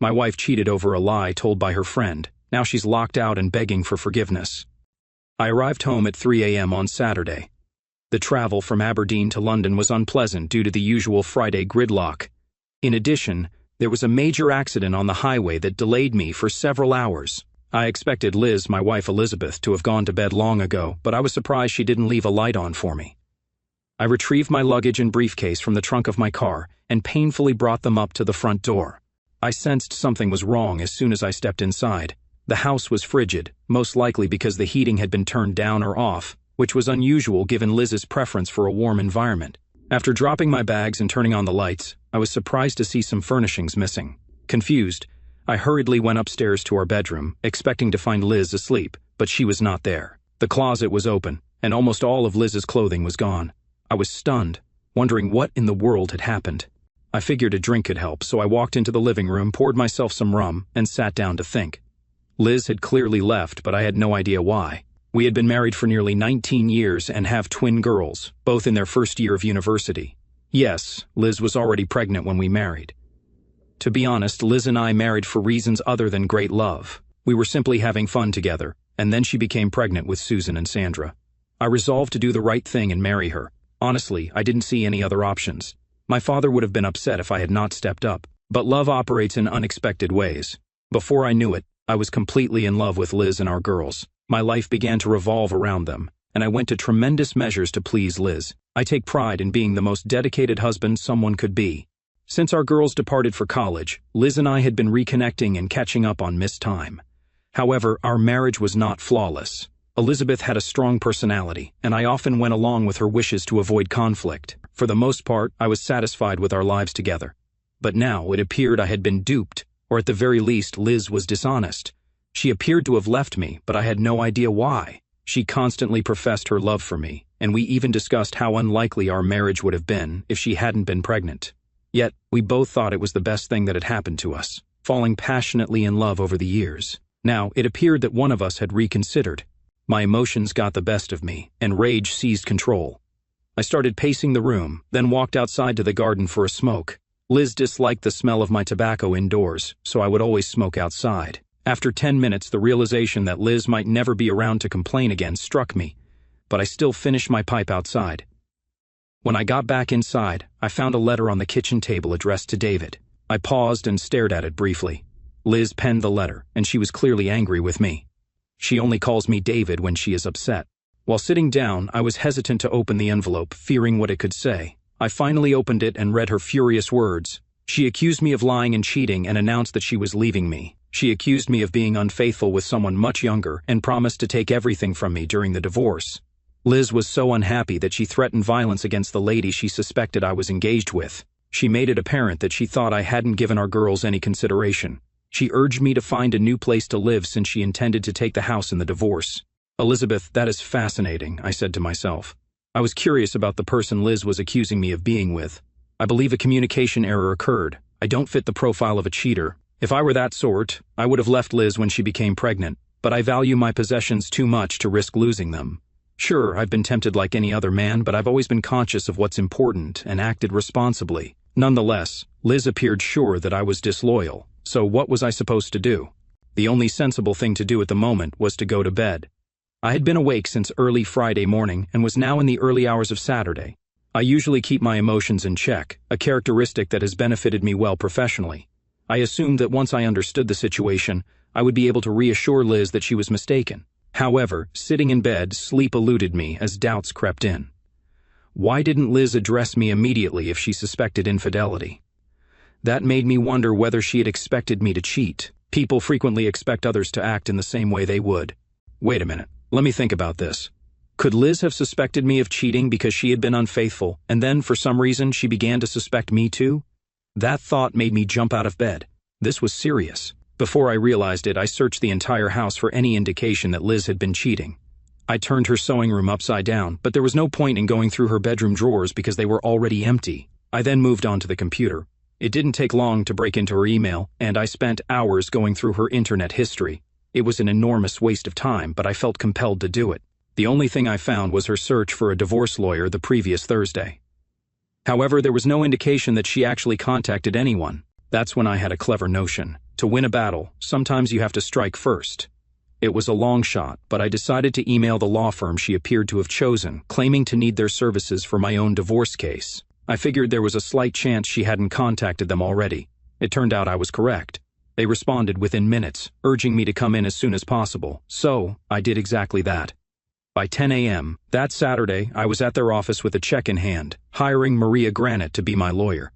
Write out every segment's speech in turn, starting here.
My wife cheated over a lie told by her friend. Now she's locked out and begging for forgiveness. I arrived home at 3 a.m. on Saturday. The travel from Aberdeen to London was unpleasant due to the usual Friday gridlock. In addition, there was a major accident on the highway that delayed me for several hours. I expected Liz, my wife Elizabeth, to have gone to bed long ago, but I was surprised she didn't leave a light on for me. I retrieved my luggage and briefcase from the trunk of my car and painfully brought them up to the front door. I sensed something was wrong as soon as I stepped inside. The house was frigid, most likely because the heating had been turned down or off, which was unusual given Liz's preference for a warm environment. After dropping my bags and turning on the lights, I was surprised to see some furnishings missing. Confused, I hurriedly went upstairs to our bedroom, expecting to find Liz asleep, but she was not there. The closet was open, and almost all of Liz's clothing was gone. I was stunned, wondering what in the world had happened. I figured a drink could help, so I walked into the living room, poured myself some rum, and sat down to think. Liz had clearly left, but I had no idea why. We had been married for nearly 19 years and have twin girls, both in their first year of university. Yes, Liz was already pregnant when we married. To be honest, Liz and I married for reasons other than great love. We were simply having fun together, and then she became pregnant with Susan and Sandra. I resolved to do the right thing and marry her. Honestly, I didn't see any other options. My father would have been upset if I had not stepped up, but love operates in unexpected ways. Before I knew it, I was completely in love with Liz and our girls. My life began to revolve around them, and I went to tremendous measures to please Liz. I take pride in being the most dedicated husband someone could be. Since our girls departed for college, Liz and I had been reconnecting and catching up on missed time. However, our marriage was not flawless. Elizabeth had a strong personality, and I often went along with her wishes to avoid conflict. For the most part, I was satisfied with our lives together. But now it appeared I had been duped, or at the very least, Liz was dishonest. She appeared to have left me, but I had no idea why. She constantly professed her love for me, and we even discussed how unlikely our marriage would have been if she hadn't been pregnant. Yet, we both thought it was the best thing that had happened to us, falling passionately in love over the years. Now, it appeared that one of us had reconsidered. My emotions got the best of me, and rage seized control. I started pacing the room, then walked outside to the garden for a smoke. Liz disliked the smell of my tobacco indoors, so I would always smoke outside. After 10 minutes, the realization that Liz might never be around to complain again struck me, but I still finished my pipe outside. When I got back inside, I found a letter on the kitchen table addressed to David. I paused and stared at it briefly. Liz penned the letter, and she was clearly angry with me. She only calls me David when she is upset. While sitting down, I was hesitant to open the envelope, fearing what it could say. I finally opened it and read her furious words. She accused me of lying and cheating and announced that she was leaving me. She accused me of being unfaithful with someone much younger and promised to take everything from me during the divorce. Liz was so unhappy that she threatened violence against the lady she suspected I was engaged with. She made it apparent that she thought I hadn't given our girls any consideration. She urged me to find a new place to live since she intended to take the house in the divorce. Elizabeth, that is fascinating, I said to myself. I was curious about the person Liz was accusing me of being with. I believe a communication error occurred. I don't fit the profile of a cheater. If I were that sort, I would have left Liz when she became pregnant, but I value my possessions too much to risk losing them. Sure, I've been tempted like any other man, but I've always been conscious of what's important and acted responsibly. Nonetheless, Liz appeared sure that I was disloyal, so what was I supposed to do? The only sensible thing to do at the moment was to go to bed. I had been awake since early Friday morning and was now in the early hours of Saturday. I usually keep my emotions in check, a characteristic that has benefited me well professionally. I assumed that once I understood the situation, I would be able to reassure Liz that she was mistaken. However, sitting in bed, sleep eluded me as doubts crept in. Why didn't Liz address me immediately if she suspected infidelity? That made me wonder whether she had expected me to cheat. People frequently expect others to act in the same way they would. Wait a minute, let me think about this. Could Liz have suspected me of cheating because she had been unfaithful, and then for some reason she began to suspect me too? That thought made me jump out of bed. This was serious. Before I realized it, I searched the entire house for any indication that Liz had been cheating. I turned her sewing room upside down, but there was no point in going through her bedroom drawers because they were already empty. I then moved on to the computer. It didn't take long to break into her email, and I spent hours going through her internet history. It was an enormous waste of time, but I felt compelled to do it. The only thing I found was her search for a divorce lawyer the previous Thursday. However, there was no indication that she actually contacted anyone. That's when I had a clever notion. To win a battle, sometimes you have to strike first. It was a long shot, but I decided to email the law firm she appeared to have chosen, claiming to need their services for my own divorce case. I figured there was a slight chance she hadn't contacted them already. It turned out I was correct. They responded within minutes, urging me to come in as soon as possible, so I did exactly that. By 10 a.m. that Saturday, I was at their office with a check in hand, hiring Maria Granite to be my lawyer.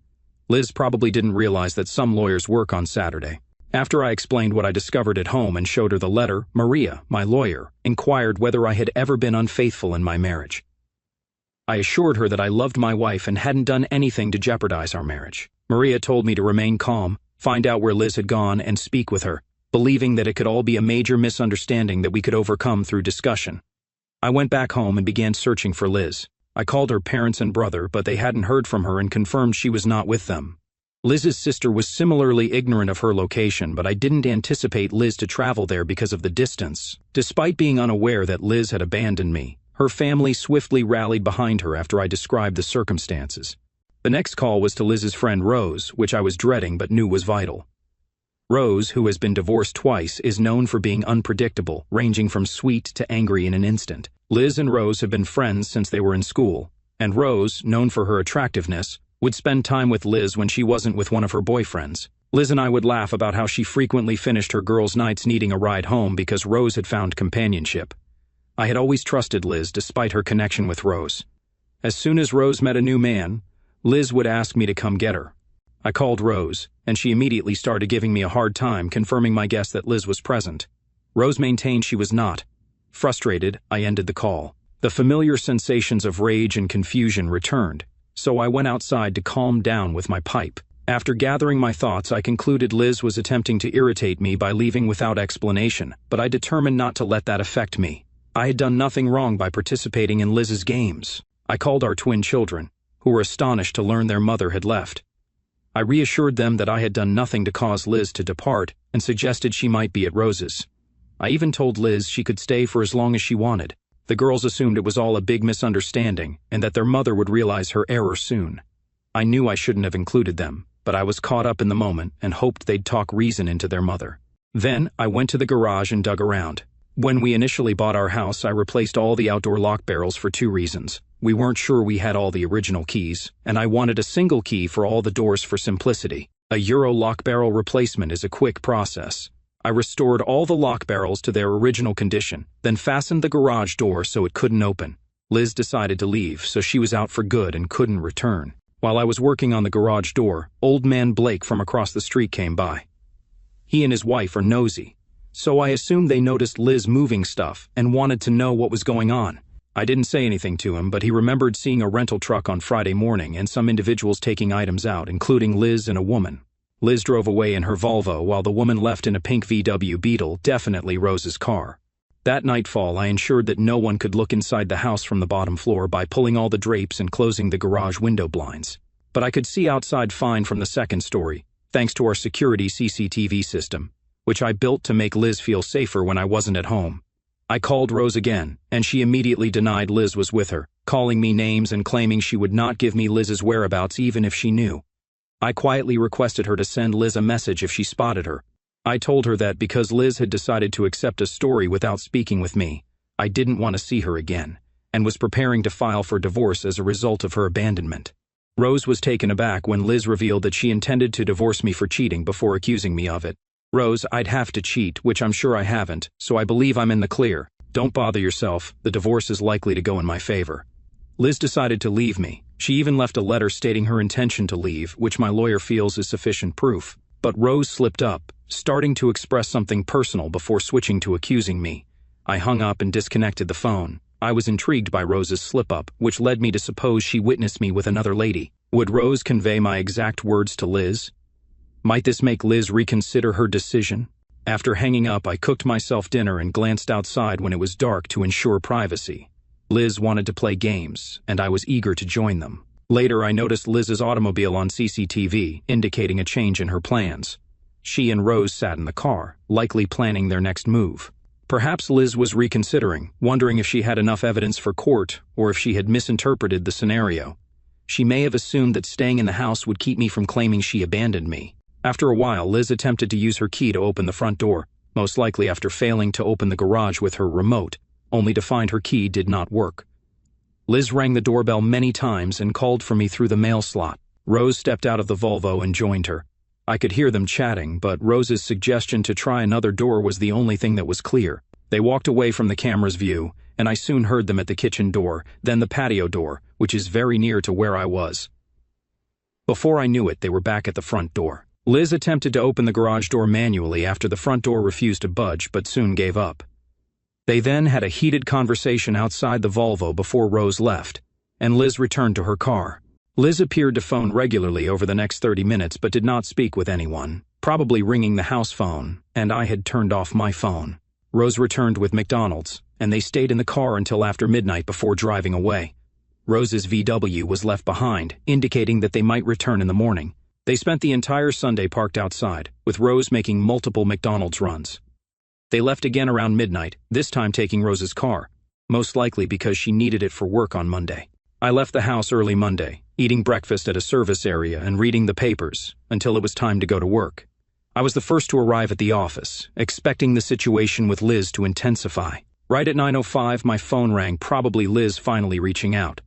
Liz probably didn't realize that some lawyers work on Saturday. After I explained what I discovered at home and showed her the letter, Maria, my lawyer, inquired whether I had ever been unfaithful in my marriage. I assured her that I loved my wife and hadn't done anything to jeopardize our marriage. Maria told me to remain calm, find out where Liz had gone, and speak with her, believing that it could all be a major misunderstanding that we could overcome through discussion. I went back home and began searching for Liz. I called her parents and brother, but they hadn't heard from her and confirmed she was not with them. Liz's sister was similarly ignorant of her location, but I didn't anticipate Liz to travel there because of the distance. Despite being unaware that Liz had abandoned me, her family swiftly rallied behind her after I described the circumstances. The next call was to Liz's friend Rose, which I was dreading but knew was vital. Rose, who has been divorced twice, is known for being unpredictable, ranging from sweet to angry in an instant. Liz and Rose have been friends since they were in school, and Rose, known for her attractiveness, would spend time with Liz when she wasn't with one of her boyfriends. Liz and I would laugh about how she frequently finished her girls' nights needing a ride home because Rose had found companionship. I had always trusted Liz despite her connection with Rose. As soon as Rose met a new man, Liz would ask me to come get her. I called Rose, and she immediately started giving me a hard time, confirming my guess that Liz was present. Rose maintained she was not. Frustrated, I ended the call. The familiar sensations of rage and confusion returned, so I went outside to calm down with my pipe. After gathering my thoughts, I concluded Liz was attempting to irritate me by leaving without explanation, but I determined not to let that affect me. I had done nothing wrong by participating in Liz's games. I called our twin children, who were astonished to learn their mother had left. I reassured them that I had done nothing to cause Liz to depart and suggested she might be at Rose's. I even told Liz she could stay for as long as she wanted. The girls assumed it was all a big misunderstanding and that their mother would realize her error soon. I knew I shouldn't have included them, but I was caught up in the moment and hoped they'd talk reason into their mother. Then, I went to the garage and dug around. When we initially bought our house, I replaced all the outdoor lock barrels for 2 reasons. We weren't sure we had all the original keys, and I wanted a single key for all the doors for simplicity. A Euro lock barrel replacement is a quick process. I restored all the lock barrels to their original condition, then fastened the garage door so it couldn't open. Liz decided to leave, so she was out for good and couldn't return. While I was working on the garage door, old man Blake from across the street came by. He and his wife are nosy, so I assumed they noticed Liz moving stuff and wanted to know what was going on. I didn't say anything to him, but he remembered seeing a rental truck on Friday morning and some individuals taking items out, including Liz and a woman. Liz drove away in her Volvo while the woman left in a pink VW Beetle, definitely Rose's car. That nightfall, I ensured that no one could look inside the house from the bottom floor by pulling all the drapes and closing the garage window blinds. But I could see outside fine from the second story, thanks to our security CCTV system, which I built to make Liz feel safer when I wasn't at home. I called Rose again, and she immediately denied Liz was with her, calling me names and claiming she would not give me Liz's whereabouts even if she knew. I quietly requested her to send Liz a message if she spotted her. I told her that because Liz had decided to accept a story without speaking with me, I didn't want to see her again, and was preparing to file for divorce as a result of her abandonment. Rose was taken aback when Liz revealed that she intended to divorce me for cheating before accusing me of it. Rose, I'd have to cheat, which I'm sure I haven't, so I believe I'm in the clear. Don't bother yourself, the divorce is likely to go in my favor. Liz decided to leave me. She even left a letter stating her intention to leave, which my lawyer feels is sufficient proof. But Rose slipped up, starting to express something personal before switching to accusing me. I hung up and disconnected the phone. I was intrigued by Rose's slip-up, which led me to suppose she witnessed me with another lady. Would Rose convey my exact words to Liz? Might this make Liz reconsider her decision? After hanging up, I cooked myself dinner and glanced outside when it was dark to ensure privacy. Liz wanted to play games, and I was eager to join them. Later, I noticed Liz's automobile on CCTV, indicating a change in her plans. She and Rose sat in the car, likely planning their next move. Perhaps Liz was reconsidering, wondering if she had enough evidence for court or if she had misinterpreted the scenario. She may have assumed that staying in the house would keep me from claiming she abandoned me. After a while, Liz attempted to use her key to open the front door, most likely after failing to open the garage with her remote, only to find her key did not work. Liz rang the doorbell many times and called for me through the mail slot. Rose stepped out of the Volvo and joined her. I could hear them chatting, but Rose's suggestion to try another door was the only thing that was clear. They walked away from the camera's view, and I soon heard them at the kitchen door, then the patio door, which is very near to where I was. Before I knew it, they were back at the front door. Liz attempted to open the garage door manually after the front door refused to budge, but soon gave up. They then had a heated conversation outside the Volvo before Rose left, and Liz returned to her car. Liz appeared to phone regularly over the next 30 minutes but did not speak with anyone, probably ringing the house phone, and I had turned off my phone. Rose returned with McDonald's, and they stayed in the car until after midnight before driving away. Rose's VW was left behind, indicating that they might return in the morning. They spent the entire Sunday parked outside, with Rose making multiple McDonald's runs. They left again around midnight, this time taking Rose's car, most likely because she needed it for work on Monday. I left the house early Monday, eating breakfast at a service area and reading the papers, until it was time to go to work. I was the first to arrive at the office, expecting the situation with Liz to intensify. Right at 9:05, my phone rang, probably Liz finally reaching out.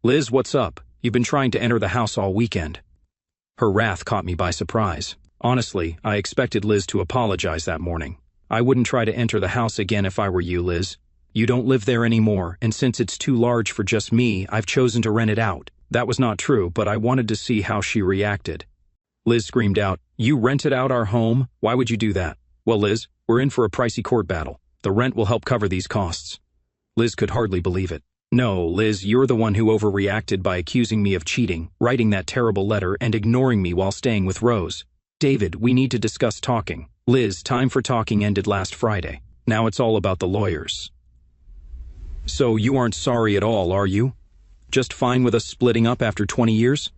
"Liz, what's up? You've been trying to enter the house all weekend." Her wrath caught me by surprise. Honestly, I expected Liz to apologize that morning. "I wouldn't try to enter the house again if I were you, Liz. You don't live there anymore, and since it's too large for just me, I've chosen to rent it out." That was not true, but I wanted to see how she reacted. Liz screamed out, "You rented out our home? Why would you do that?" "Well, Liz, we're in for a pricey court battle. The rent will help cover these costs." Liz could hardly believe it. "No, Liz, you're the one who overreacted by accusing me of cheating, writing that terrible letter, and ignoring me while staying with Rose. David, we need to discuss talking." "Liz, time for talking ended last Friday. Now it's all about the lawyers." "So you aren't sorry at all, are you? Just fine with us splitting up after 20 years?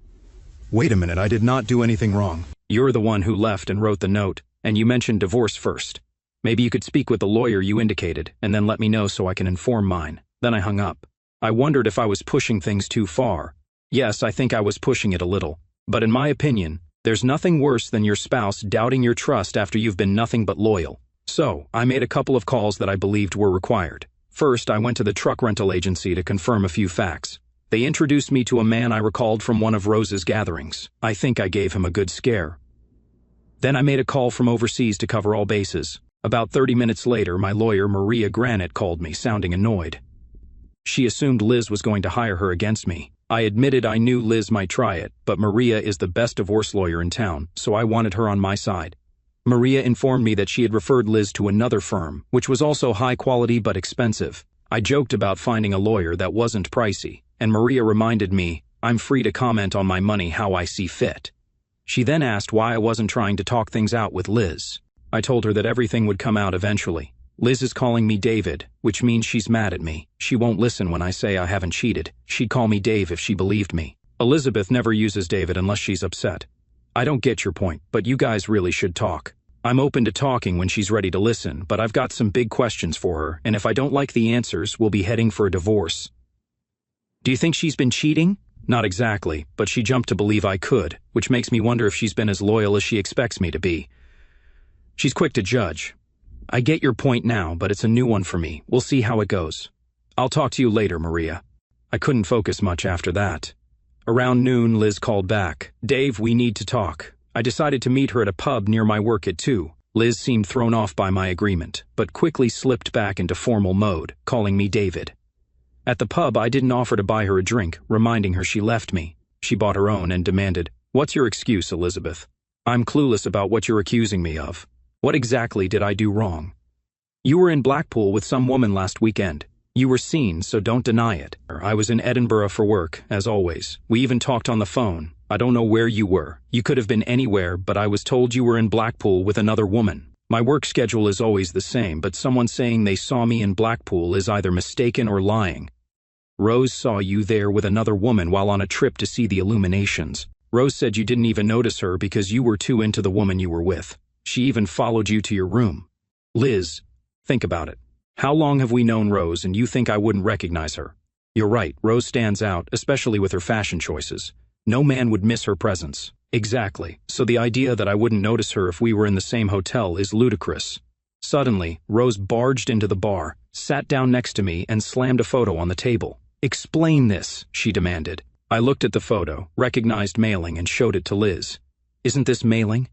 "Wait a minute, I did not do anything wrong." "You're the one who left and wrote the note, and you mentioned divorce first. Maybe you could speak with the lawyer you indicated, and then let me know so I can inform mine." Then I hung up. I wondered if I was pushing things too far. Yes, I think I was pushing it a little. But in my opinion, there's nothing worse than your spouse doubting your trust after you've been nothing but loyal. So, I made a couple of calls that I believed were required. First, I went to the truck rental agency to confirm a few facts. They introduced me to a man I recalled from one of Rose's gatherings. I think I gave him a good scare. Then I made a call from overseas to cover all bases. About 30 minutes later, my lawyer, Maria Granite, called me, sounding annoyed. She assumed Liz was going to hire her against me. I admitted I knew Liz might try it, but Maria is the best divorce lawyer in town, so I wanted her on my side. Maria informed me that she had referred Liz to another firm, which was also high quality but expensive. I joked about finding a lawyer that wasn't pricey, and Maria reminded me, I'm free to comment on my money how I see fit. She then asked why I wasn't trying to talk things out with Liz. I told her that everything would come out eventually. Liz is calling me David, which means she's mad at me. She won't listen when I say I haven't cheated. She'd call me Dave if she believed me. Elizabeth never uses David unless she's upset. I don't get your point, but you guys really should talk. I'm open to talking when she's ready to listen, but I've got some big questions for her, and if I don't like the answers, we'll be heading for a divorce. Do you think she's been cheating? Not exactly, but she jumped to believe I could, which makes me wonder if she's been as loyal as she expects me to be. She's quick to judge. I get your point now, but it's a new one for me. We'll see how it goes. I'll talk to you later, Maria. I couldn't focus much after that. Around noon, Liz called back. Dave, we need to talk. I decided to meet her at a pub near my work at 2. Liz seemed thrown off by my agreement, but quickly slipped back into formal mode, calling me David. At the pub, I didn't offer to buy her a drink, reminding her she left me. She bought her own and demanded, "What's your excuse, Elizabeth? I'm clueless about what you're accusing me of. What exactly did I do wrong? You were in Blackpool with some woman last weekend. You were seen, so don't deny it. I was in Edinburgh for work, as always. We even talked on the phone. I don't know where you were. You could have been anywhere, but I was told you were in Blackpool with another woman. My work schedule is always the same, but someone saying they saw me in Blackpool is either mistaken or lying. Rose saw you there with another woman while on a trip to see the illuminations. Rose said you didn't even notice her because you were too into the woman you were with. She even followed you to your room. Liz, think about it. How long have we known Rose and you think I wouldn't recognize her? You're right, Rose stands out, especially with her fashion choices. No man would miss her presence. Exactly, so the idea that I wouldn't notice her if we were in the same hotel is ludicrous. Suddenly, Rose barged into the bar, sat down next to me, and slammed a photo on the table. "Explain this," she demanded. I looked at the photo, recognized mailing, and showed it to Liz. "Isn't this mailing?"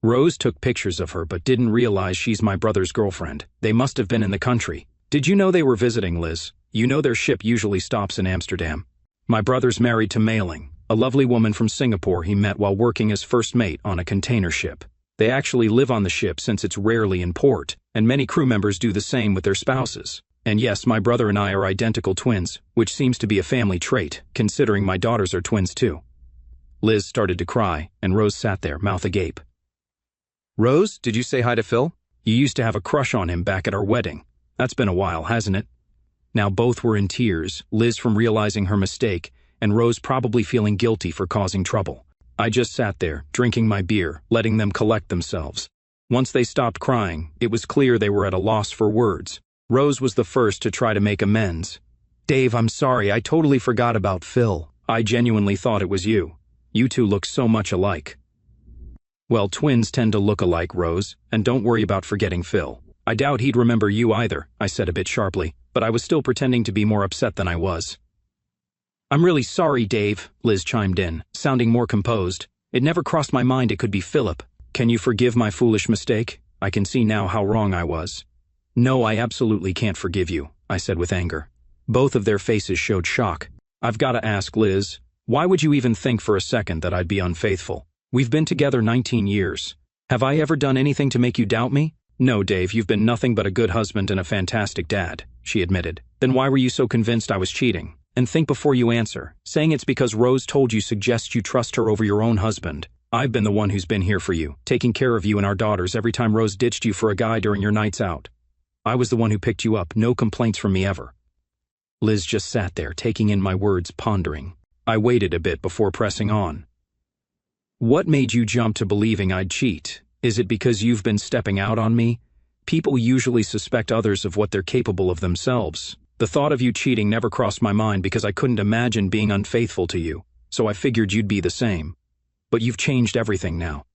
Rose took pictures of her but didn't realize she's my brother's girlfriend. They must have been in the country. "Did you know they were visiting, Liz? You know their ship usually stops in Amsterdam." My brother's married to Mailing, a lovely woman from Singapore he met while working as first mate on a container ship. They actually live on the ship since it's rarely in port, and many crew members do the same with their spouses. And yes, my brother and I are identical twins, which seems to be a family trait, considering my daughters are twins too. Liz started to cry, and Rose sat there, mouth agape. "Rose, did you say hi to Phil? You used to have a crush on him back at our wedding. That's been a while, hasn't it?" Now both were in tears, Liz from realizing her mistake, and Rose probably feeling guilty for causing trouble. I just sat there, drinking my beer, letting them collect themselves. Once they stopped crying, it was clear they were at a loss for words. Rose was the first to try to make amends. "Dave, I'm sorry, I totally forgot about Phil. I genuinely thought it was you. You two look so much alike." "Well, twins tend to look alike, Rose, and don't worry about forgetting Phil. I doubt he'd remember you either," I said a bit sharply, but I was still pretending to be more upset than I was. "I'm really sorry, Dave," Liz chimed in, sounding more composed. "It never crossed my mind it could be Philip. Can you forgive my foolish mistake? I can see now how wrong I was." "No, I absolutely can't forgive you," I said with anger. Both of their faces showed shock. "I've got to ask, Liz, why would you even think for a second that I'd be unfaithful? We've been together 19 years. Have I ever done anything to make you doubt me?" "No, Dave, you've been nothing but a good husband and a fantastic dad," she admitted. "Then why were you so convinced I was cheating? And think before you answer. Saying it's because Rose told you suggests you trust her over your own husband. I've been the one who's been here for you, taking care of you and our daughters every time Rose ditched you for a guy during your nights out. I was the one who picked you up, no complaints from me ever." Liz just sat there, taking in my words, pondering. I waited a bit before pressing on. "What made you jump to believing I'd cheat? Is it because you've been stepping out on me? People usually suspect others of what they're capable of themselves. The thought of you cheating never crossed my mind because I couldn't imagine being unfaithful to you, so I figured you'd be the same. But you've changed everything now.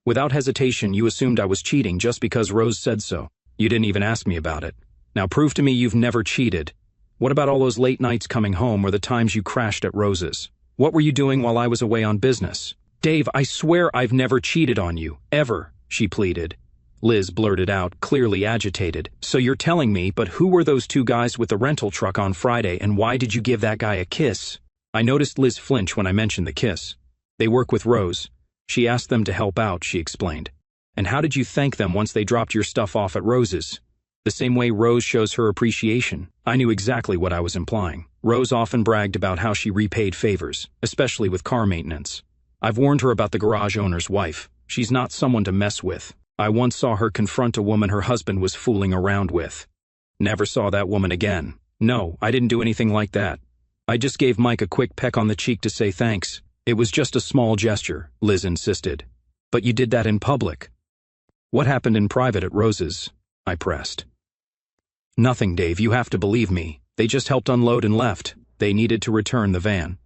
Without hesitation, you assumed I was cheating just because Rose said so. You didn't even ask me about it. Now prove to me you've never cheated. What about all those late nights coming home or the times you crashed at Rose's? What were you doing while I was away on business?" "Dave, I swear I've never cheated on you, ever," she pleaded. Liz blurted out, clearly agitated. "So you're telling me, but who were those two guys with the rental truck on Friday, and why did you give that guy a kiss?" I noticed Liz flinch when I mentioned the kiss. "They work with Rose. She asked them to help out," she explained. "And how did you thank them once they dropped your stuff off at Rose's?" "The same way Rose shows her appreciation." I knew exactly what I was implying. Rose often bragged about how she repaid favors, especially with car maintenance. I've warned her about the garage owner's wife. She's not someone to mess with. I once saw her confront a woman her husband was fooling around with. Never saw that woman again. No, I didn't do anything like that. I just gave Mike a quick peck on the cheek to say thanks. It was just a small gesture, Liz insisted. "But you did that in public." "What happened in private at Rose's?" I pressed. "Nothing, Dave, you have to believe me. They just helped unload and left. They needed to return the van."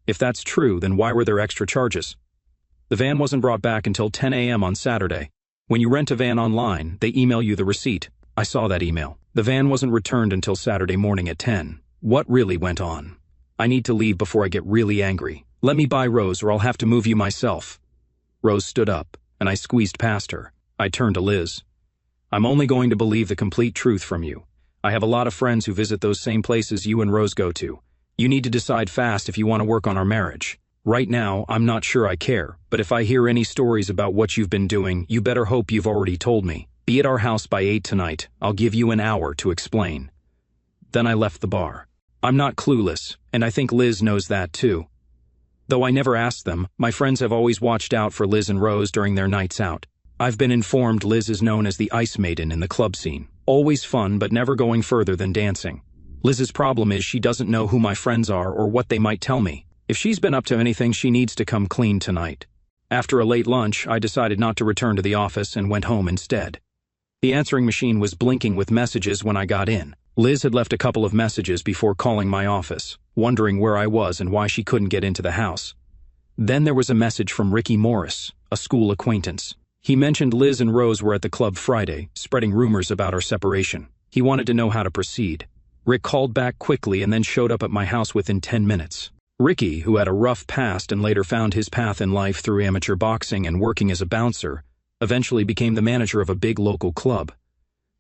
"If that's true, then why were there extra charges?" "The van wasn't brought back until 10 a.m. on Saturday. When you rent a van online, they email you the receipt. I saw that email. The van wasn't returned until Saturday morning at 10. What really went on? I need to leave before I get really angry. Let me buy Rose or I'll have to move you myself." Rose stood up, and I squeezed past her. I turned to Liz. "I'm only going to believe the complete truth from you. I have a lot of friends who visit those same places you and Rose go to. You need to decide fast if you want to work on our marriage. Right now, I'm not sure I care, but if I hear any stories about what you've been doing, you better hope you've already told me. Be at our house by 8 tonight. I'll give you an hour to explain." Then I left the bar. I'm not clueless, and I think Liz knows that too. Though I never asked them, my friends have always watched out for Liz and Rose during their nights out. I've been informed Liz is known as the Ice Maiden in the club scene. Always fun, but never going further than dancing. Liz's problem is she doesn't know who my friends are or what they might tell me. If she's been up to anything, she needs to come clean tonight. After a late lunch, I decided not to return to the office and went home instead. The answering machine was blinking with messages when I got in. Liz had left a couple of messages before calling my office, wondering where I was and why she couldn't get into the house. Then there was a message from Ricky Morris, a school acquaintance. He mentioned Liz and Rose were at the club Friday, spreading rumors about our separation. He wanted to know how to proceed. Rick called back quickly and then showed up at my house within 10 minutes. Ricky, who had a rough past and later found his path in life through amateur boxing and working as a bouncer, eventually became the manager of a big local club.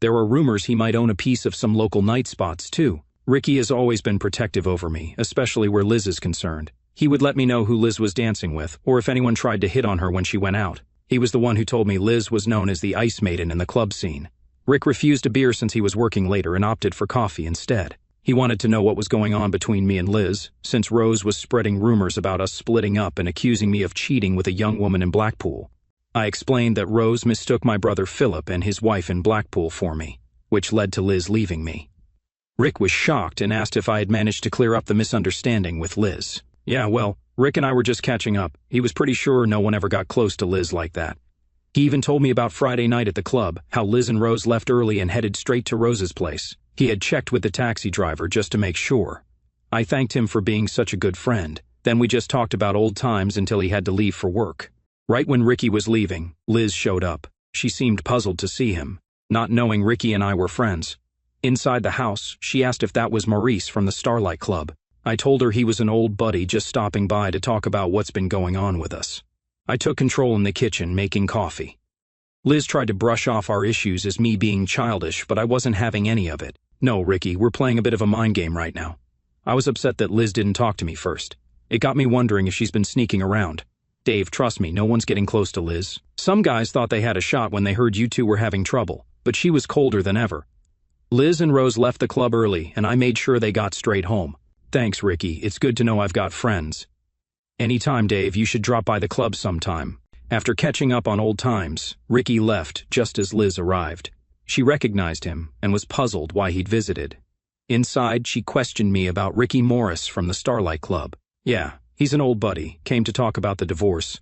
There were rumors he might own a piece of some local night spots, too. Ricky has always been protective over me, especially where Liz is concerned. He would let me know who Liz was dancing with, or if anyone tried to hit on her when she went out. He was the one who told me Liz was known as the Ice Maiden in the club scene. Rick refused a beer since he was working later and opted for coffee instead. He wanted to know what was going on between me and Liz, since Rose was spreading rumors about us splitting up and accusing me of cheating with a young woman in Blackpool. I explained that Rose mistook my brother Philip and his wife in Blackpool for me, which led to Liz leaving me. Rick was shocked and asked if I had managed to clear up the misunderstanding with Liz. Yeah, well, Rick and I were just catching up. He was pretty sure no one ever got close to Liz like that. He even told me about Friday night at the club, how Liz and Rose left early and headed straight to Rose's place. He had checked with the taxi driver just to make sure. I thanked him for being such a good friend. Then we just talked about old times until he had to leave for work. Right when Ricky was leaving, Liz showed up. She seemed puzzled to see him, not knowing Ricky and I were friends. Inside the house, she asked if that was Maurice from the Starlight Club. I told her he was an old buddy just stopping by to talk about what's been going on with us. I took control in the kitchen, making coffee. Liz tried to brush off our issues as me being childish, but I wasn't having any of it. No, Ricky, we're playing a bit of a mind game right now. I was upset that Liz didn't talk to me first. It got me wondering if she's been sneaking around. Dave, trust me, no one's getting close to Liz. Some guys thought they had a shot when they heard you two were having trouble, but she was colder than ever. Liz and Rose left the club early, and I made sure they got straight home. Thanks, Ricky. It's good to know I've got friends. Anytime, Dave, you should drop by the club sometime. After catching up on old times, Ricky left just as Liz arrived. She recognized him and was puzzled why he'd visited. Inside, she questioned me about Ricky Morris from the Starlight Club. Yeah, he's an old buddy, came to talk about the divorce.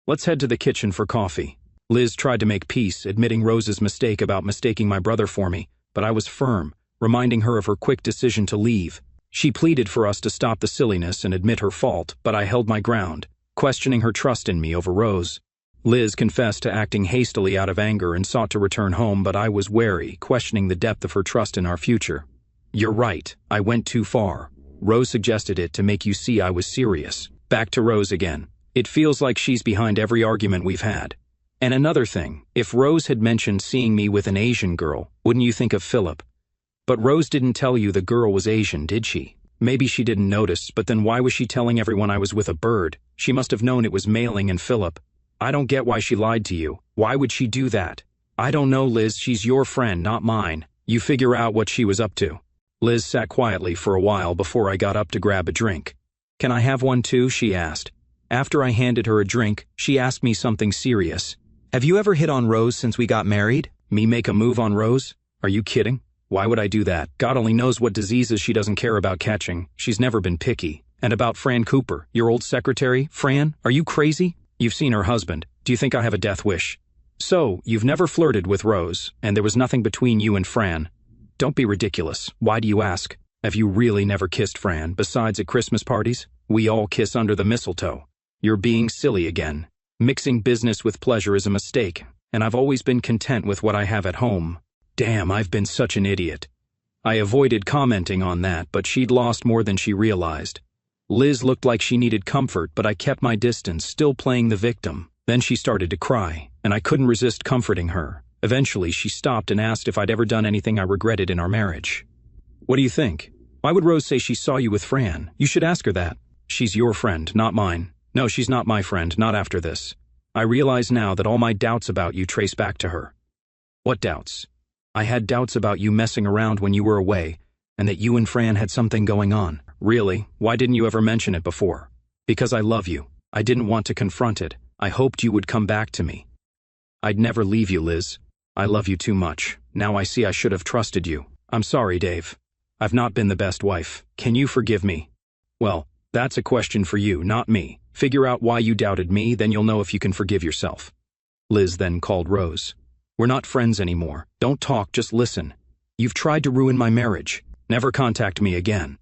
Let's head to the kitchen for coffee. Liz tried to make peace, admitting Rose's mistake about mistaking my brother for me, but I was firm, reminding her of her quick decision to leave. She pleaded for us to stop the silliness and admit her fault, but I held my ground, questioning her trust in me over Rose. Liz confessed to acting hastily out of anger and sought to return home, but I was wary, questioning the depth of her trust in our future. You're right, I went too far. Rose suggested it to make you see I was serious. Back to Rose again. It feels like she's behind every argument we've had. And another thing, if Rose had mentioned seeing me with an Asian girl, wouldn't you think of Philip? But Rose didn't tell you the girl was Asian, did she? Maybe she didn't notice, but then why was she telling everyone I was with a bird? She must have known it was Mailing and Philip. I don't get why she lied to you. Why would she do that? I don't know, Liz, she's your friend, not mine. You figure out what she was up to. Liz sat quietly for a while before I got up to grab a drink. Can I have one too? She asked. After I handed her a drink, she asked me something serious. Have you ever hit on Rose since we got married? Me make a move on Rose? Are you kidding? Why would I do that? God only knows what diseases she doesn't care about catching. She's never been picky. And about Fran Cooper, your old secretary, Fran, are you crazy? You've seen her husband. Do you think I have a death wish? So, you've never flirted with Rose, and there was nothing between you and Fran. Don't be ridiculous. Why do you ask? Have you really never kissed Fran, besides at Christmas parties? We all kiss under the mistletoe. You're being silly again. Mixing business with pleasure is a mistake, and I've always been content with what I have at home. Damn, I've been such an idiot. I avoided commenting on that, but she'd lost more than she realized. Liz looked like she needed comfort, but I kept my distance, still playing the victim. Then she started to cry, and I couldn't resist comforting her. Eventually, she stopped and asked if I'd ever done anything I regretted in our marriage. What do you think? Why would Rose say she saw you with Fran? You should ask her that. She's your friend, not mine. No, she's not my friend, not after this. I realize now that all my doubts about you trace back to her. What doubts? I had doubts about you messing around when you were away, and that you and Fran had something going on. Really? Why didn't you ever mention it before? Because I love you. I didn't want to confront it. I hoped you would come back to me. I'd never leave you, Liz. I love you too much. Now I see I should have trusted you. I'm sorry, Dave. I've not been the best wife. Can you forgive me? Well, that's a question for you, not me. Figure out why you doubted me, then you'll know if you can forgive yourself. Liz then called Rose. We're not friends anymore. Don't talk, just listen. You've tried to ruin my marriage. Never contact me again.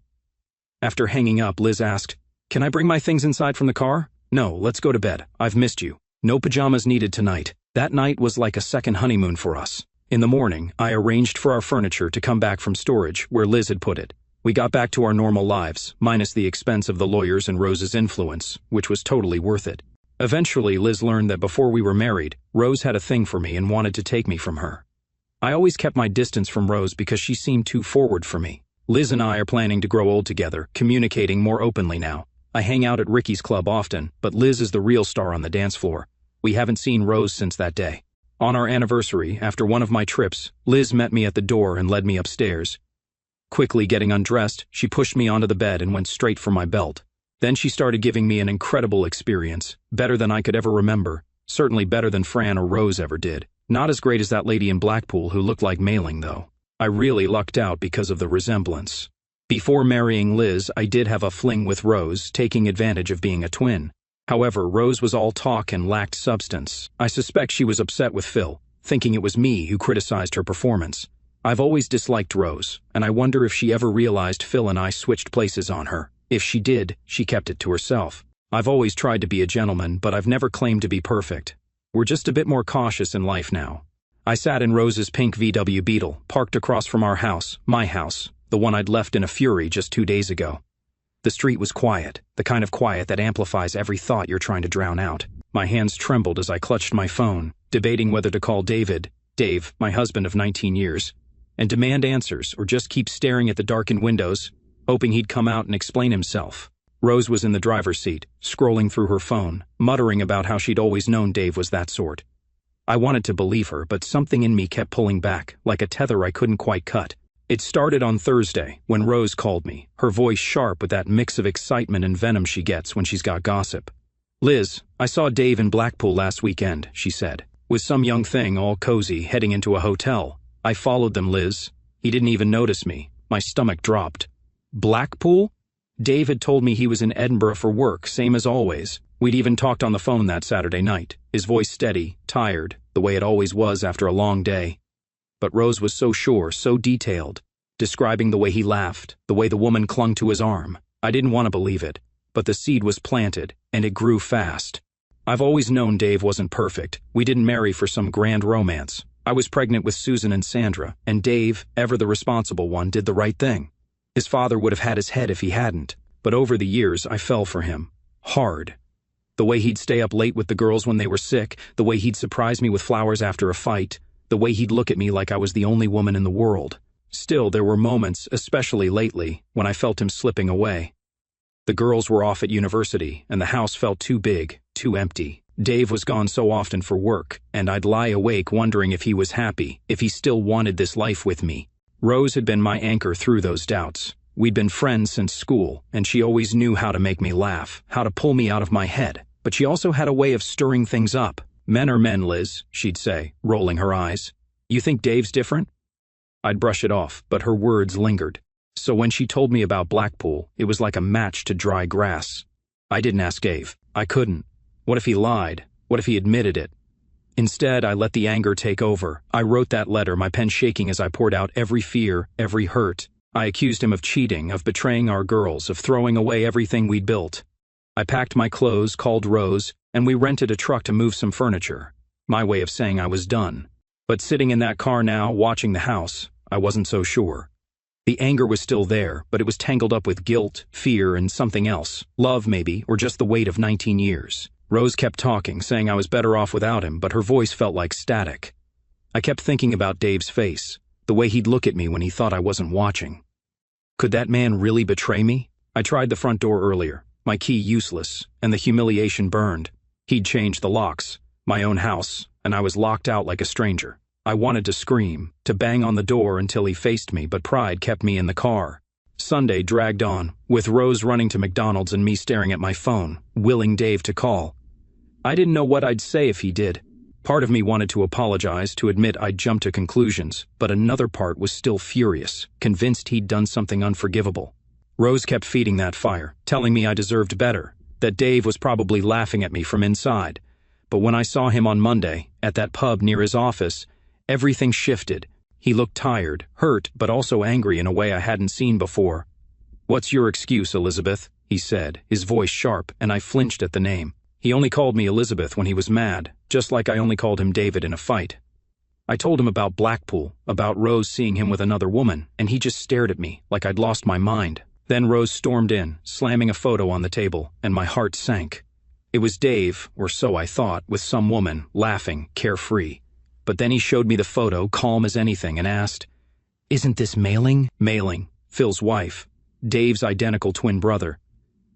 After hanging up, Liz asked, Can I bring my things inside from the car? No, let's go to bed. I've missed you. No pajamas needed tonight. That night was like a second honeymoon for us. In the morning, I arranged for our furniture to come back from storage, where Liz had put it. We got back to our normal lives, minus the expense of the lawyers and Rose's influence, which was totally worth it. Eventually, Liz learned that before we were married, Rose had a thing for me and wanted to take me from her. I always kept my distance from Rose because she seemed too forward for me. Liz and I are planning to grow old together, communicating more openly now. I hang out at Ricky's club often, but Liz is the real star on the dance floor. We haven't seen Rose since that day. On our anniversary, after one of my trips, Liz met me at the door and led me upstairs. Quickly getting undressed, she pushed me onto the bed and went straight for my belt. Then she started giving me an incredible experience, better than I could ever remember, certainly better than Fran or Rose ever did. Not as great as that lady in Blackpool who looked like Mailing, though. I really lucked out because of the resemblance. Before marrying Liz, I did have a fling with Rose, taking advantage of being a twin. However, Rose was all talk and lacked substance. I suspect she was upset with Phil, thinking it was me who criticized her performance. I've always disliked Rose, and I wonder if she ever realized Phil and I switched places on her. If she did, she kept it to herself. I've always tried to be a gentleman, but I've never claimed to be perfect. We're just a bit more cautious in life now. I sat in Rose's pink VW Beetle, parked across from our house, my house, the one I'd left in a fury just 2 days ago. The street was quiet, the kind of quiet that amplifies every thought you're trying to drown out. My hands trembled as I clutched my phone, debating whether to call Dave, my husband of 19 years, and demand answers or just keep staring at the darkened windows, hoping he'd come out and explain himself. Rose was in the driver's seat, scrolling through her phone, muttering about how she'd always known Dave was that sort. I wanted to believe her, but something in me kept pulling back, like a tether I couldn't quite cut. It started on Thursday, when Rose called me, her voice sharp with that mix of excitement and venom she gets when she's got gossip. "Liz, I saw Dave in Blackpool last weekend," she said. "With some young thing, all cozy, heading into a hotel. I followed them, Liz. He didn't even notice me." My stomach dropped. Blackpool? Dave had told me he was in Edinburgh for work, same as always. We'd even talked on the phone that Saturday night, his voice steady, tired, the way it always was after a long day. But Rose was so sure, so detailed, describing the way he laughed, the way the woman clung to his arm. I didn't want to believe it, but the seed was planted, and it grew fast. I've always known Dave wasn't perfect. We didn't marry for some grand romance. I was pregnant with Susan and Sandra, and Dave, ever the responsible one, did the right thing. His father would have had his head if he hadn't, but over the years I fell for him. Hard. The way he'd stay up late with the girls when they were sick, the way he'd surprise me with flowers after a fight, the way he'd look at me like I was the only woman in the world. Still, there were moments, especially lately, when I felt him slipping away. The girls were off at university, and the house felt too big, too empty. Dave was gone so often for work, and I'd lie awake wondering if he was happy, if he still wanted this life with me. Rose had been my anchor through those doubts. We'd been friends since school, and she always knew how to make me laugh, how to pull me out of my head. But she also had a way of stirring things up. "Men are men, Liz," she'd say, rolling her eyes. "You think Dave's different?" I'd brush it off, but her words lingered. So when she told me about Blackpool, it was like a match to dry grass. I didn't ask Dave. I couldn't. What if he lied? What if he admitted it? Instead, I let the anger take over. I wrote that letter, my pen shaking as I poured out every fear, every hurt. I accused him of cheating, of betraying our girls, of throwing away everything we'd built. I packed my clothes, called Rose, and we rented a truck to move some furniture. My way of saying I was done. But sitting in that car now, watching the house, I wasn't so sure. The anger was still there, but it was tangled up with guilt, fear, and something else. Love, maybe, or just the weight of 19 years. Rose kept talking, saying I was better off without him, but her voice felt like static. I kept thinking about Dave's face, the way he'd look at me when he thought I wasn't watching. Could that man really betray me? I tried the front door earlier, my key useless, and the humiliation burned. He'd changed the locks, my own house, and I was locked out like a stranger. I wanted to scream, to bang on the door until he faced me, but pride kept me in the car. Sunday dragged on, with Rose running to McDonald's and me staring at my phone, willing Dave to call. I didn't know what I'd say if he did. Part of me wanted to apologize, to admit I'd jumped to conclusions, but another part was still furious, convinced he'd done something unforgivable. Rose kept feeding that fire, telling me I deserved better, that Dave was probably laughing at me from inside. But when I saw him on Monday, at that pub near his office, everything shifted. He looked tired, hurt, but also angry in a way I hadn't seen before. "What's your excuse, Elizabeth?" he said, his voice sharp, and I flinched at the name. He only called me Elizabeth when he was mad, just like I only called him David in a fight. I told him about Blackpool, about Rose seeing him with another woman, and he just stared at me like I'd lost my mind. Then Rose stormed in, slamming a photo on the table, and my heart sank. It was Dave, or so I thought, with some woman, laughing, carefree. But then he showed me the photo, calm as anything, and asked, "Isn't this Mailing?" Mailing, Phil's wife, Dave's identical twin brother.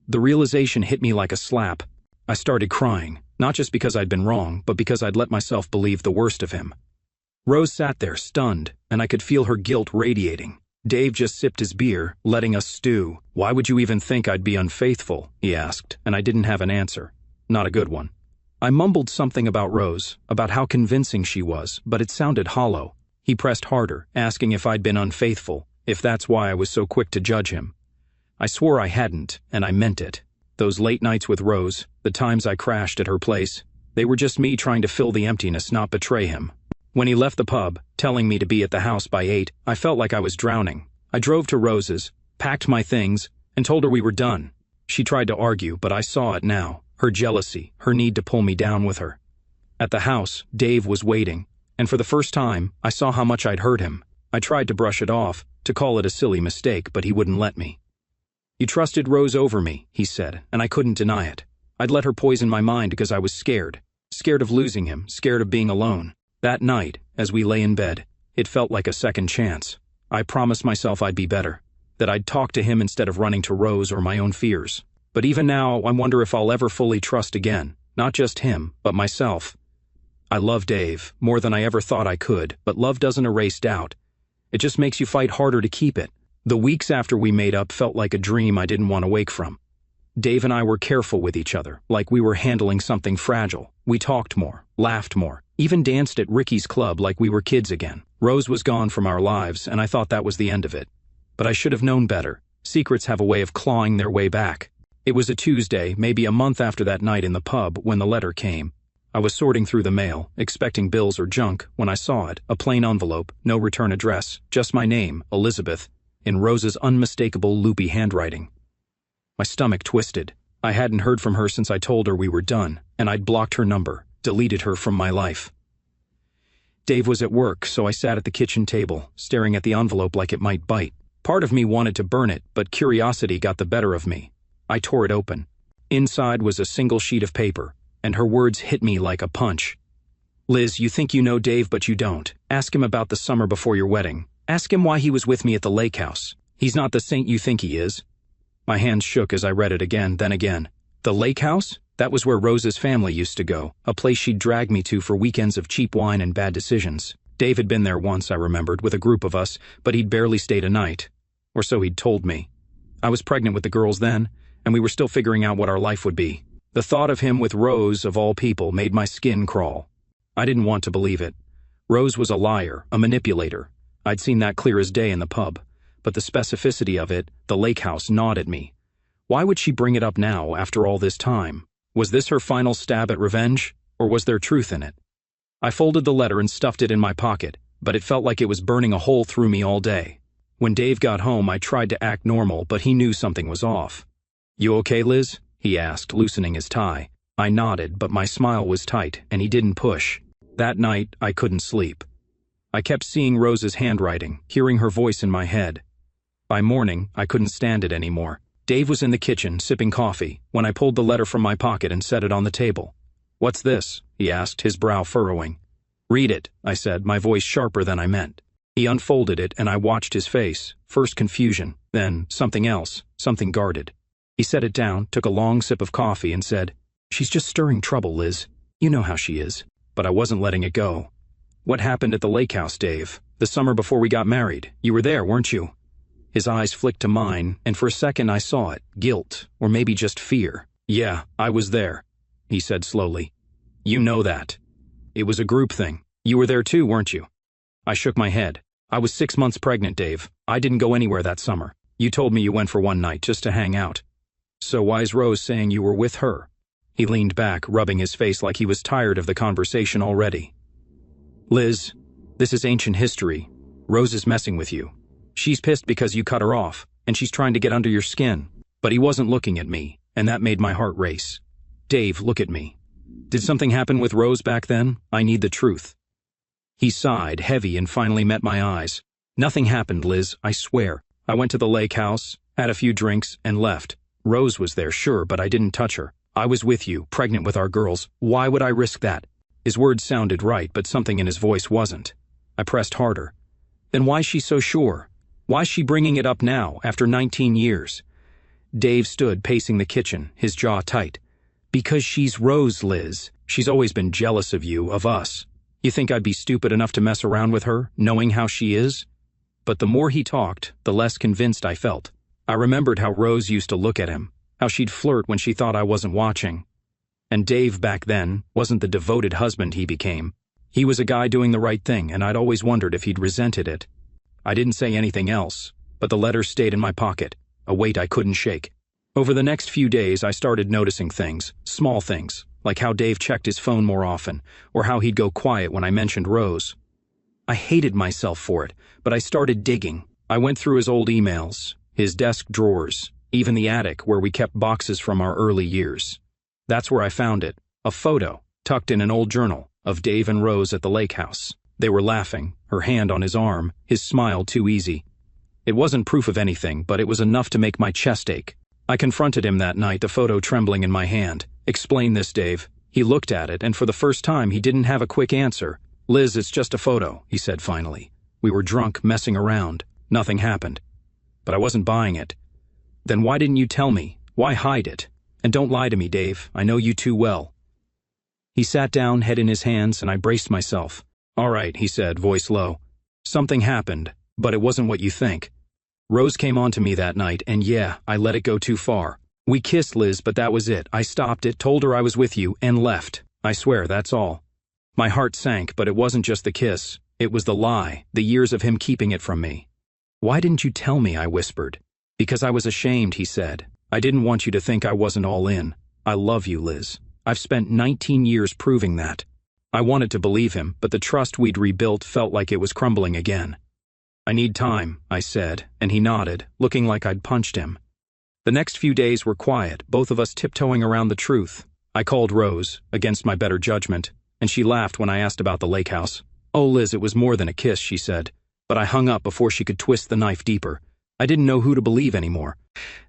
The realization hit me like a slap. I started crying, not just because I'd been wrong, but because I'd let myself believe the worst of him. Rose sat there, stunned, and I could feel her guilt radiating. Dave just sipped his beer, letting us stew. "Why would you even think I'd be unfaithful?" he asked, and I didn't have an answer. Not a good one. I mumbled something about Rose, about how convincing she was, but it sounded hollow. He pressed harder, asking if I'd been unfaithful, if that's why I was so quick to judge him. I swore I hadn't, and I meant it. Those late nights with Rose, the times I crashed at her place, they were just me trying to fill the emptiness, not betray him. When he left the pub, telling me to be at the house by 8, I felt like I was drowning. I drove to Rose's, packed my things, and told her we were done. She tried to argue, but I saw it now. Her jealousy, her need to pull me down with her. At the house, Dave was waiting, and for the first time, I saw how much I'd hurt him. I tried to brush it off, to call it a silly mistake, but he wouldn't let me. "You trusted Rose over me," he said, and I couldn't deny it. I'd let her poison my mind because I was scared. Scared of losing him, scared of being alone. That night, as we lay in bed, it felt like a second chance. I promised myself I'd be better, that I'd talk to him instead of running to Rose or my own fears. But even now, I wonder if I'll ever fully trust again, not just him, but myself. I love Dave, more than I ever thought I could, but love doesn't erase doubt. It just makes you fight harder to keep it. The weeks after we made up felt like a dream I didn't want to wake from. Dave and I were careful with each other, like we were handling something fragile. We talked more, laughed more, even danced at Ricky's club like we were kids again. Rose was gone from our lives, and I thought that was the end of it. But I should have known better. Secrets have a way of clawing their way back. It was a Tuesday, maybe a month after that night in the pub, when the letter came. I was sorting through the mail, expecting bills or junk, when I saw it, a plain envelope, no return address, just my name, Elizabeth, in Rose's unmistakable loopy handwriting. My stomach twisted. I hadn't heard from her since I told her we were done, and I'd blocked her number, deleted her from my life. Dave was at work, so I sat at the kitchen table, staring at the envelope like it might bite. Part of me wanted to burn it, but curiosity got the better of me. I tore it open. Inside was a single sheet of paper, and her words hit me like a punch. "Liz, you think you know Dave, but you don't. Ask him about the summer before your wedding. Ask him why he was with me at the lake house. He's not the saint you think he is." My hands shook as I read it again, then again. The lake house? That was where Rose's family used to go, a place she'd dragged me to for weekends of cheap wine and bad decisions. Dave had been there once, I remembered, with a group of us, but he'd barely stayed a night. Or so he'd told me. I was pregnant with the girls then, and we were still figuring out what our life would be. The thought of him with Rose, of all people, made my skin crawl. I didn't want to believe it. Rose was a liar, a manipulator. I'd seen that clear as day in the pub. But the specificity of it, the lake house, gnawed at me. Why would she bring it up now, after all this time? Was this her final stab at revenge, or was there truth in it? I folded the letter and stuffed it in my pocket, but it felt like it was burning a hole through me all day. When Dave got home, I tried to act normal, but he knew something was off. "You okay, Liz?" he asked, loosening his tie. I nodded, but my smile was tight, and he didn't push. That night, I couldn't sleep. I kept seeing Rose's handwriting, hearing her voice in my head. By morning, I couldn't stand it anymore. Dave was in the kitchen, sipping coffee, when I pulled the letter from my pocket and set it on the table. "What's this?" he asked, his brow furrowing. "Read it," I said, my voice sharper than I meant. He unfolded it, and I watched his face, first confusion, then something else, something guarded. He set it down, took a long sip of coffee, and said, "She's just stirring trouble, Liz. You know how she is." But I wasn't letting it go. "What happened at the lake house, Dave? The summer before we got married. You were there, weren't you?" His eyes flicked to mine, and for a second I saw it, guilt, or maybe just fear. "Yeah, I was there," he said slowly. "You know that. It was a group thing. You were there too, weren't you?" I shook my head. "I was 6 months pregnant, Dave. I didn't go anywhere that summer. You told me you went for one night, just to hang out. So why's Rose saying you were with her?" He leaned back, rubbing his face like he was tired of the conversation already. "Liz, this is ancient history. Rose is messing with you. She's pissed because you cut her off, and she's trying to get under your skin." But he wasn't looking at me, and that made my heart race. Dave, look at me. Did something happen with Rose back then? I need the truth. He sighed, heavy, and finally met my eyes. Nothing happened, Liz, I swear. I went to the lake house, had a few drinks, and left. Rose was there, sure, but I didn't touch her. I was with you, pregnant with our girls. Why would I risk that? His words sounded right, but something in his voice wasn't. I pressed harder. Then why's she so sure? Why's she bringing it up now, after 19 years? Dave stood pacing the kitchen, his jaw tight. Because she's Rose, Liz. She's always been jealous of you, of us. You think I'd be stupid enough to mess around with her, knowing how she is? But the more he talked, the less convinced I felt. I remembered how Rose used to look at him, how she'd flirt when she thought I wasn't watching. And Dave back then wasn't the devoted husband he became. He was a guy doing the right thing, and I'd always wondered if he'd resented it. I didn't say anything else, but the letter stayed in my pocket, a weight I couldn't shake. Over the next few days, I started noticing things, small things, like how Dave checked his phone more often, or how he'd go quiet when I mentioned Rose. I hated myself for it, but I started digging. I went through his old emails, his desk drawers, even the attic where we kept boxes from our early years. That's where I found it, a photo, tucked in an old journal, of Dave and Rose at the lake house. They were laughing, her hand on his arm, his smile too easy. It wasn't proof of anything, but it was enough to make my chest ache. I confronted him that night, the photo trembling in my hand. Explain this, Dave. He looked at it, and for the first time he didn't have a quick answer. Liz, it's just a photo, he said finally. We were drunk, messing around. Nothing happened. But I wasn't buying it. Then why didn't you tell me? Why hide it? And don't lie to me, Dave. I know you too well. He sat down, head in his hands, and I braced myself. All right, he said, voice low. Something happened, but it wasn't what you think. Rose came on to me that night, and yeah, I let it go too far. We kissed, Liz, but that was it. I stopped it, told her I was with you, and left. I swear, that's all. My heart sank, but it wasn't just the kiss. It was the lie, the years of him keeping it from me. Why didn't you tell me, I whispered. Because I was ashamed, he said. I didn't want you to think I wasn't all in. I love you, Liz. I've spent 19 years proving that. I wanted to believe him, but the trust we'd rebuilt felt like it was crumbling again. I need time, I said, and he nodded, looking like I'd punched him. The next few days were quiet, both of us tiptoeing around the truth. I called Rose, against my better judgment, and she laughed when I asked about the lake house. Oh, Liz, it was more than a kiss, she said. But I hung up before she could twist the knife deeper. I didn't know who to believe anymore.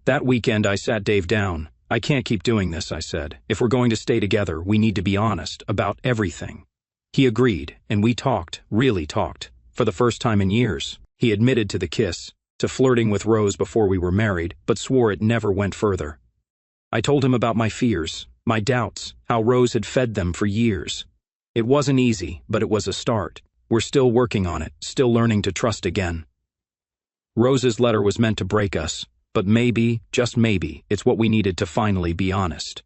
That weekend I sat Dave down. I can't keep doing this, I said. If we're going to stay together, we need to be honest about everything. He agreed, and we talked, really talked, for the first time in years. He admitted to the kiss, to flirting with Rose before we were married, but swore it never went further. I told him about my fears, my doubts, how Rose had fed them for years. It wasn't easy, but it was a start. We're still working on it, still learning to trust again. Rose's letter was meant to break us, but maybe, just maybe, it's what we needed to finally be honest.